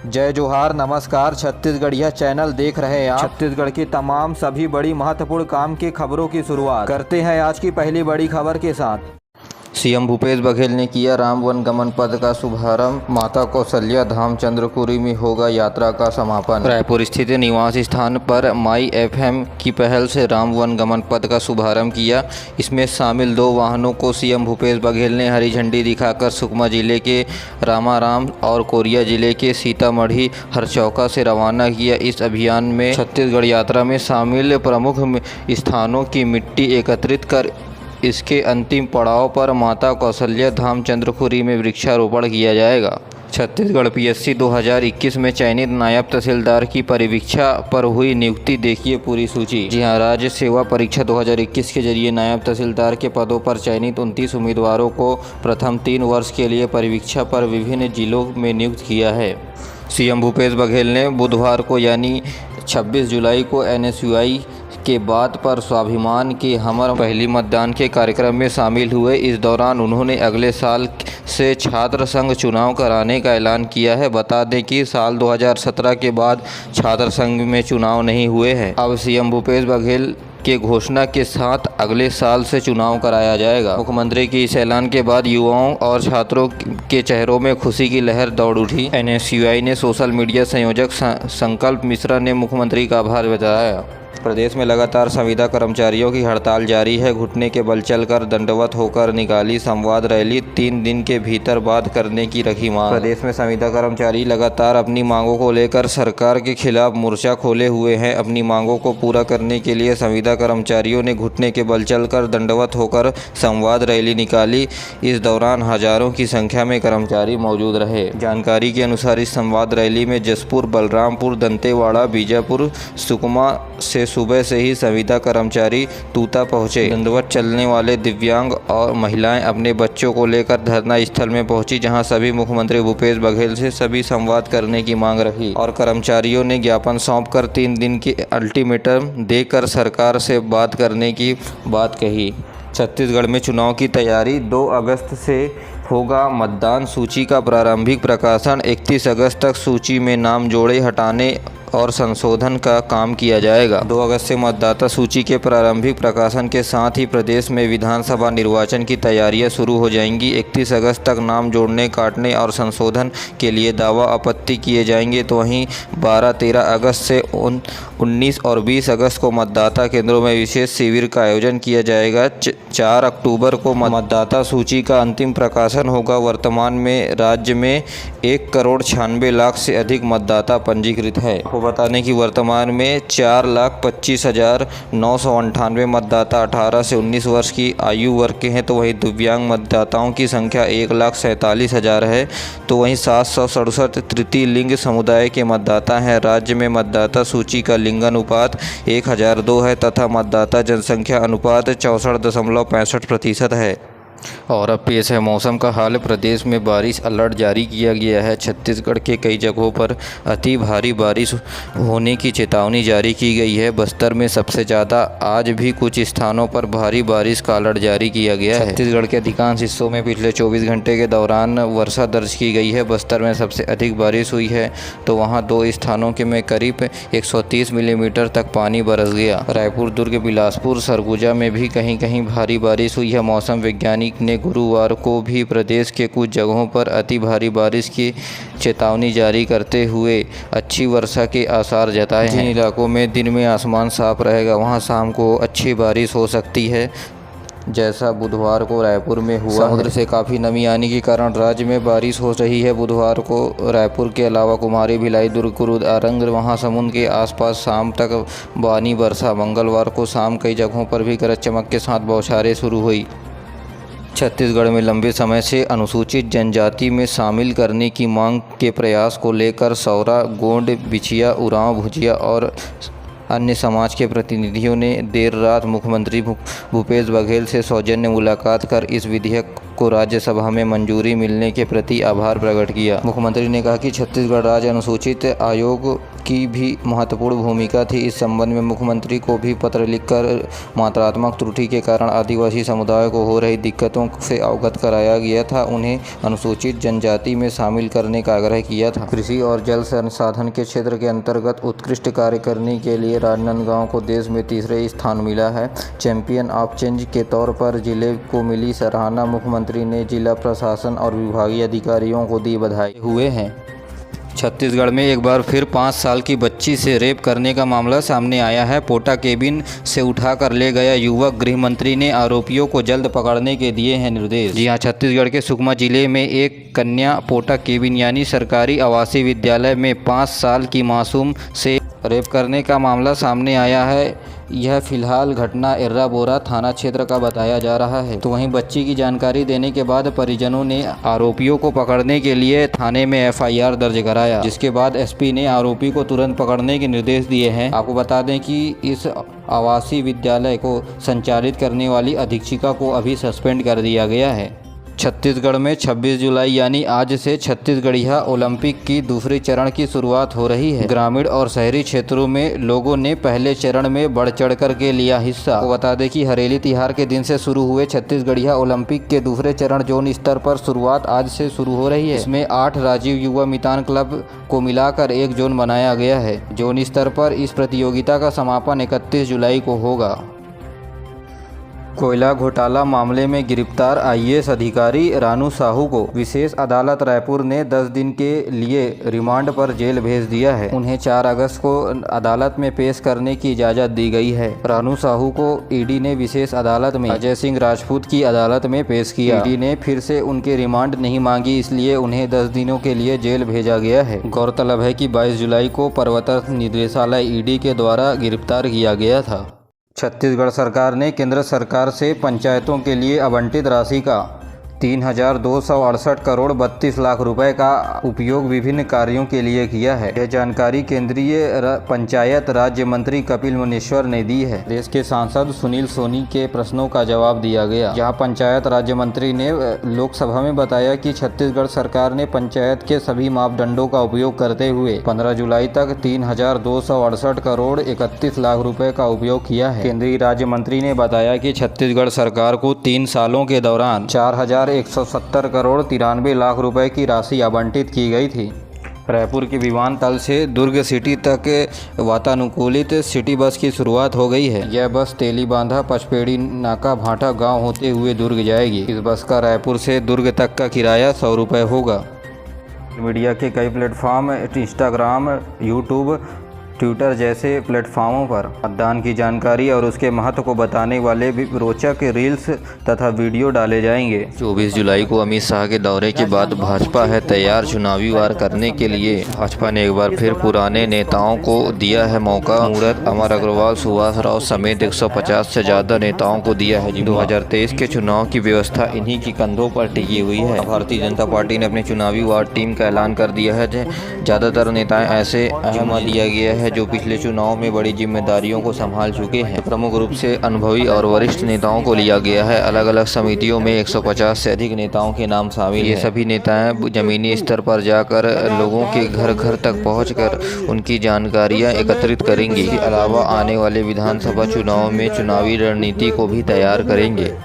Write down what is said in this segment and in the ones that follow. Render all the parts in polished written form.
जय जोहार, नमस्कार। छत्तीसगढ़िया चैनल देख रहे हैं आप। छत्तीसगढ़ की तमाम सभी बड़ी महत्वपूर्ण काम की खबरों की शुरुआत करते हैं आज की पहली बड़ी खबर के साथ। सीएम भूपेश बघेल ने किया राम वन गमन पथ का शुभारंभ। माता कौशल्या धाम चंद्रपुरी में होगा यात्रा का समापन। रायपुर स्थित निवास स्थान पर माई एफएम की पहल से राम वन गमन पथ का शुभारंभ किया। इसमें शामिल 2 वाहनों को सीएम भूपेश बघेल ने हरी झंडी दिखाकर सुकमा जिले के रामाराम और कोरिया जिले के सीतामढ़ी हरचौका से रवाना किया। इस अभियान में छत्तीसगढ़ यात्रा में शामिल प्रमुख स्थानों की मिट्टी एकत्रित कर इसके अंतिम पड़ाव पर माता कौशल्या धाम चंद्रपुरी में वृक्षारोपण किया जाएगा। छत्तीसगढ़ पीएससी 2021 में चयनित नायब तहसीलदार की परिवीक्षा पर हुई नियुक्ति, देखिए पूरी सूची। जी हां, राज्य सेवा परीक्षा 2021 के जरिए नायब तहसीलदार के पदों पर चयनित 29 उम्मीदवारों को प्रथम 3 वर्ष के लिए परिवीक्षा पर विभिन्न जिलों में नियुक्त किया है। सीएम भूपेश बघेल ने बुधवार को यानी 26 जुलाई को एनएसयूआई के बात पर स्वाभिमान के हमर पहली मतदान के कार्यक्रम में शामिल हुए। इस दौरान उन्होंने अगले साल से छात्र संघ चुनाव कराने का ऐलान किया है। बता दें कि साल 2017 के बाद छात्र संघ में चुनाव नहीं हुए हैं। अब सीएम भूपेश बघेल के घोषणा के साथ अगले साल से चुनाव कराया जाएगा। मुख्यमंत्री के इस ऐलान के बाद युवाओं और छात्रों के चेहरों में खुशी की लहर दौड़ उठी। एनएसयूआई ने सोशल मीडिया संयोजक संकल्प मिश्रा ने मुख्यमंत्री का आभार जताया। प्रदेश में लगातार संविदा कर्मचारियों की हड़ताल जारी है। घुटने के बल चलकर दंडवत होकर निकाली संवाद रैली, 3 दिन के भीतर बात करने की रखी मांग। प्रदेश में संविदा कर्मचारी लगातार अपनी मांगों को लेकर सरकार के खिलाफ मोर्चा खोले हुए हैं। अपनी मांगों को पूरा करने के लिए संविदा कर्मचारियों ने घुटने के बल चलकर दंडवत होकर संवाद रैली निकाली। इस दौरान हजारों की संख्या में कर्मचारी मौजूद रहे। जानकारी के अनुसार इस संवाद रैली में जसपुर, बलरामपुर, दंतेवाड़ा, बीजापुर, सुकमा से सुबह से ही संविदा कर्मचारी तूता पहुंचे। दंडवत चलने वाले दिव्यांग और महिलाएं अपने बच्चों को लेकर धरना स्थल में पहुंची, जहां सभी मुख्यमंत्री भूपेश बघेल से सभी संवाद करने की मांग रखी और कर्मचारियों ने ज्ञापन सौंपकर 3 दिन की अल्टीमेटम देकर सरकार से बात करने की बात कही। छत्तीसगढ़ में चुनाव की तैयारी। 2 अगस्त से होगा मतदान सूची का प्रारंभिक प्रकाशन। 31 अगस्त तक सूची में नाम जोड़े हटाने और संशोधन का काम किया जाएगा। 2 अगस्त से मतदाता सूची के प्रारंभिक प्रकाशन के साथ ही प्रदेश में विधानसभा निर्वाचन की तैयारियां शुरू हो जाएंगी। 31 अगस्त तक नाम जोड़ने, काटने और संशोधन के लिए दावा आपत्ति किए जाएंगे। तो वहीं 12-13 अगस्त से 19 और 20 अगस्त को मतदाता केंद्रों में विशेष शिविर का आयोजन किया जाएगा। 4 अक्टूबर को मतदाता सूची का अंतिम प्रकाशन होगा। वर्तमान में राज्य में 1,96,00,000 से अधिक मतदाता पंजीकृत है। बताने की वर्तमान में 4,25,998 मतदाता 18 से 19 वर्ष की आयु वर्ग के हैं। तो वहीं दिव्यांग मतदाताओं की संख्या 1,47,000 है। तो वहीं 767 तृतीय लिंग समुदाय के मतदाता हैं। राज्य में मतदाता सूची का लिंगानुपात 1002 है तथा मतदाता जनसंख्या अनुपात 64.65% है। और अब पेश है मौसम का हाल। प्रदेश में बारिश अलर्ट जारी किया गया है। छत्तीसगढ़ के कई जगहों पर अति भारी बारिश होने की चेतावनी जारी की गई है। बस्तर में सबसे ज़्यादा, आज भी कुछ स्थानों पर भारी बारिश का अलर्ट जारी किया गया है। छत्तीसगढ़ के अधिकांश हिस्सों में पिछले 24 घंटे के दौरान वर्षा दर्ज की गई है। बस्तर में सबसे अधिक बारिश हुई है, तो वहाँ 2 स्थानों के में करीब 130 मिलीमीटर तक पानी बरस गया। रायपुर, दुर्ग, बिलासपुर, सरगुजा में भी कहीं कहीं भारी बारिश हुई है। मौसम वैज्ञानिक ने गुरुवार को भी प्रदेश के कुछ जगहों पर अति भारी बारिश की चेतावनी जारी करते हुए अच्छी वर्षा के आसार जताए हैं। जिन इलाकों में दिन में आसमान साफ रहेगा, वहां शाम को अच्छी बारिश हो सकती है, जैसा बुधवार को रायपुर में हुआ। समुद्र से काफ़ी नमी आने के कारण राज्य में बारिश हो रही है। बुधवार को रायपुर के अलावा कुमारी, भिलाई, दुर्ग, कुरुद, आरंग, महासमुंद के आसपास शाम तक बानी बरसा। मंगलवार को शाम कई जगहों पर भी गरज चमक के साथ बौछारें शुरू हुई। छत्तीसगढ़ में लंबे समय से अनुसूचित जनजाति में शामिल करने की मांग के प्रयास को लेकर सौरा, गोंड, बिछिया, उरांव, भुजिया और अन्य समाज के प्रतिनिधियों ने देर रात मुख्यमंत्री भूपेश बघेल से सौजन्य मुलाकात कर इस विधेयक को राज्यसभा में मंजूरी मिलने के प्रति आभार प्रकट किया। मुख्यमंत्री ने कहा कि छत्तीसगढ़ राज्य अनुसूचित आयोग की भी महत्वपूर्ण भूमिका थी। इस संबंध में मुख्यमंत्री को भी पत्र लिखकर मात्रात्मक त्रुटि के कारण आदिवासी समुदाय को हो रही दिक्कतों से अवगत कराया गया था। उन्हें अनुसूचित जनजाति में शामिल करने का आग्रह किया था। कृषि और जल संसाधन के क्षेत्र के अंतर्गत उत्कृष्ट कार्य करने के लिए राजनांदगांव को देश में तीसरे स्थान मिला है। चैंपियन ऑफ चेंज के तौर पर जिले को मिली सराहना मुख्यमंत्री ने जिला प्रशासन और विभागीय अधिकारियों को दी बधाई हुए हैं। छत्तीसगढ़ में एक बार फिर 5 साल की बच्ची से रेप करने का मामला सामने आया है। पोटा केबिन से उठाकर ले गया युवक। गृह मंत्री ने आरोपियों को जल्द पकड़ने के दिए हैं निर्देश। जी हां, छत्तीसगढ़ के सुकमा जिले में एक कन्या पोटा केबिन यानी सरकारी आवासीय विद्यालय में 5 साल की मासूम से रेप करने का मामला सामने आया है। यह फिलहाल घटना एर्राबोरा थाना क्षेत्र का बताया जा रहा है। तो वहीं बच्ची की जानकारी देने के बाद परिजनों ने आरोपियों को पकड़ने के लिए थाने में FIR दर्ज कराया, जिसके बाद SP ने आरोपी को तुरंत पकड़ने के निर्देश दिए हैं। आपको बता दें कि इस आवासीय विद्यालय को संचालित करने वाली अधीक्षिका को अभी सस्पेंड कर दिया गया है। छत्तीसगढ़ में 26 जुलाई यानी आज से छत्तीसगढ़िया ओलंपिक की दूसरे चरण की शुरुआत हो रही है। ग्रामीण और शहरी क्षेत्रों में लोगों ने पहले चरण में बढ़ चढ़ कर के लिया हिस्सा। आपको बता दें कि हरेली तिहार के दिन से शुरू हुए छत्तीसगढ़िया ओलंपिक के दूसरे चरण जोन स्तर पर शुरुआत आज से शुरू हो रही है। इसमें 8 राजीव युवा मितान क्लब को मिलाकर एक जोन बनाया गया है। जोन स्तर पर इस प्रतियोगिता का समापन 31 जुलाई को होगा। कोयला घोटाला मामले में गिरफ्तार IAS अधिकारी रानू साहू को विशेष अदालत रायपुर ने 10 दिन के लिए रिमांड पर जेल भेज दिया है। उन्हें 4 अगस्त को अदालत में पेश करने की इजाज़त दी गई है। रानू साहू को ED ने विशेष अदालत में अजय सिंह राजपूत की अदालत में पेश किया। ED ने फिर से उनके रिमांड नहीं मांगी, इसलिए उन्हें 10 दिनों के लिए जेल भेजा गया है। गौरतलब है कि 22 जुलाई को प्रवर्तन निदेशालय ED के द्वारा गिरफ्तार किया गया था। छत्तीसगढ़ सरकार ने केंद्र सरकार से पंचायतों के लिए आवंटित राशि का 3,268 करोड़ 32 लाख रुपए का उपयोग विभिन्न कार्यों के लिए किया है। यह जानकारी केंद्रीय पंचायत राज्य मंत्री कपिल मुनीश्वर ने दी है। देश के सांसद सुनील सोनी के प्रश्नों का जवाब दिया गया। जहां पंचायत राज्य मंत्री ने लोकसभा में बताया कि छत्तीसगढ़ सरकार ने पंचायत के सभी मापदंडों का उपयोग करते हुए 15 जुलाई तक 3,268 करोड़ 31 लाख रुपए का उपयोग किया है। केंद्रीय राज्य मंत्री ने बताया कि छत्तीसगढ़ सरकार को 3 सालों के दौरान 4,170 करोड़ 93 लाख रुपए की राशि आवंटित की गई थी। रायपुर के विमानतल से दुर्ग सिटी तक वातानुकूलित सिटी बस की शुरुआत हो गई है। यह बस तेलीबांधा, पचपेड़ी नाका, भाटा गांव होते हुए दुर्ग जाएगी। इस बस का रायपुर से दुर्ग तक का किराया 100 रुपये होगा। मीडिया के कई प्लेटफॉर्म इंस्टाग्राम, यूट्यूब, ट्विटर जैसे प्लेटफॉर्मों पर मतदान की जानकारी और उसके महत्व को बताने वाले रोचक रील्स तथा वीडियो डाले जाएंगे। 24 जुलाई को अमित शाह के दौरे के बाद भाजपा है तैयार चुनावी वार करने के लिए। भाजपा ने एक बार फिर पुराने नेताओं को दिया है मौका। मूर्त अमर अग्रवाल, सुभाष राव समेत 150 से ज़्यादा नेताओं को दिया है। 2023 के चुनाव की व्यवस्था इन्हीं की कंधों पर टिकी हुई है। भारतीय जनता पार्टी ने अपनी चुनावी वार टीम का ऐलान कर दिया है। ज़्यादातर नेताएं ऐसे जिम्मा दिया गया है जो पिछले चुनाव में बड़ी जिम्मेदारियों को संभाल चुके हैं। प्रमुख रूप से अनुभवी और वरिष्ठ नेताओं को लिया गया है। अलग अलग समितियों में 150 से अधिक नेताओं के नाम शामिल हैं। ये सभी नेताएं जमीनी स्तर पर जाकर लोगों के घर घर तक पहुंचकर उनकी जानकारियां एकत्रित करेंगे। इसके अलावा आने वाले विधानसभा चुनाव में चुनावी रणनीति को भी तैयार करेंगे।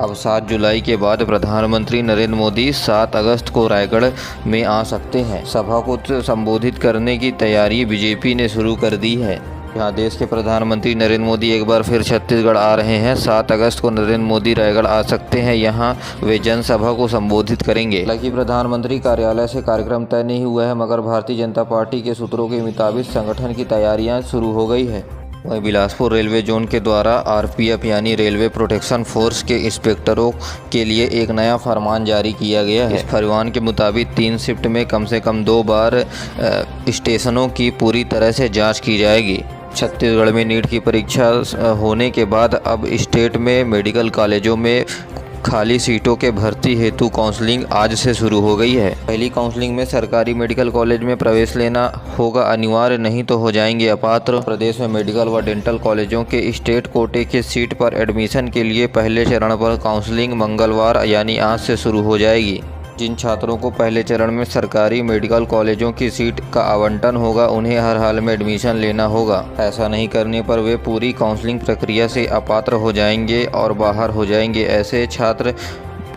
अब 7 जुलाई के बाद प्रधानमंत्री नरेंद्र मोदी 7 अगस्त को रायगढ़ में आ सकते हैं। सभा को संबोधित करने की तैयारी बीजेपी ने शुरू कर दी है। यहाँ देश के प्रधानमंत्री नरेंद्र मोदी एक बार फिर छत्तीसगढ़ आ रहे हैं। 7 अगस्त को नरेंद्र मोदी रायगढ़ आ सकते हैं। यहाँ वे जनसभा को संबोधित करेंगे। हालांकि प्रधानमंत्री कार्यालय से कार्यक्रम तय नहीं हुआ है, मगर भारतीय जनता पार्टी के सूत्रों के मुताबिक संगठन की तैयारियां शुरू हो गई है। वहीं बिलासपुर रेलवे जोन के द्वारा RPF यानी रेलवे प्रोटेक्शन फोर्स के इंस्पेक्टरों के लिए एक नया फरमान जारी किया गया है। इस फरमान के मुताबिक 3 शिफ्ट में कम से कम 2 बार स्टेशनों की पूरी तरह से जांच की जाएगी। छत्तीसगढ़ में नीट की परीक्षा होने के बाद अब स्टेट में मेडिकल कॉलेजों में खाली सीटों के भर्ती हेतु काउंसलिंग आज से शुरू हो गई है। पहली काउंसलिंग में सरकारी मेडिकल कॉलेज में प्रवेश लेना होगा अनिवार्य, नहीं तो हो जाएंगे अपात्र। प्रदेश में मेडिकल व डेंटल कॉलेजों के स्टेट कोटे के सीट पर एडमिशन के लिए पहले चरण पर काउंसलिंग मंगलवार यानी आज से शुरू हो जाएगी। जिन छात्रों को पहले चरण में सरकारी मेडिकल कॉलेजों की सीट का आवंटन होगा उन्हें हर हाल में एडमिशन लेना होगा। ऐसा नहीं करने पर वे पूरी काउंसलिंग प्रक्रिया से अपात्र हो जाएंगे और बाहर हो जाएंगे। ऐसे छात्र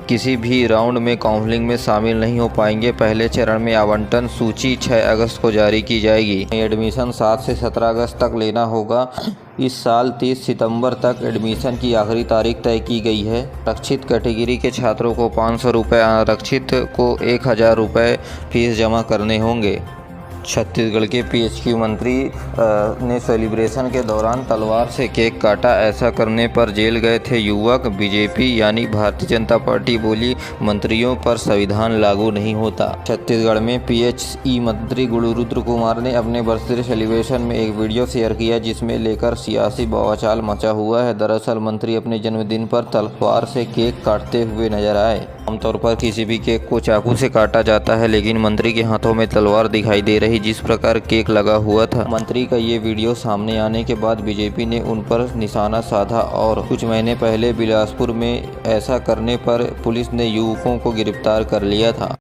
किसी भी राउंड में काउंसलिंग में शामिल नहीं हो पाएंगे। पहले चरण में आवंटन सूची 6 अगस्त को जारी की जाएगी। एडमिशन 7 से 17 अगस्त तक लेना होगा। इस साल 30 सितंबर तक एडमिशन की आखिरी तारीख तय की गई है। आरक्षित कैटेगरी के छात्रों को 500 रुपये, अनारक्षित को 1000 रुपये फीस जमा करने होंगे। छत्तीसगढ़ के पीएचक्यू मंत्री ने सेलिब्रेशन के दौरान तलवार से केक काटा। ऐसा करने पर जेल गए थे युवक। बीजेपी यानी भारतीय जनता पार्टी बोली, मंत्रियों पर संविधान लागू नहीं होता। छत्तीसगढ़ में पीएचई मंत्री गुरुरुद्र कुमार ने अपने बर्थडे सेलिब्रेशन में एक वीडियो शेयर किया जिसमें लेकर सियासी बवाचाल मचा हुआ है। दरअसल मंत्री अपने जन्मदिन पर तलवार से केक काटते हुए नजर आए। आमतौर पर किसी भी केक को चाकू से काटा जाता है, लेकिन मंत्री के हाथों में तलवार दिखाई दे रही। जिस प्रकार केक लगा हुआ था, मंत्री का ये वीडियो सामने आने के बाद बीजेपी ने उन पर निशाना साधा और कुछ महीने पहले बिलासपुर में ऐसा करने पर पुलिस ने युवकों को गिरफ्तार कर लिया था।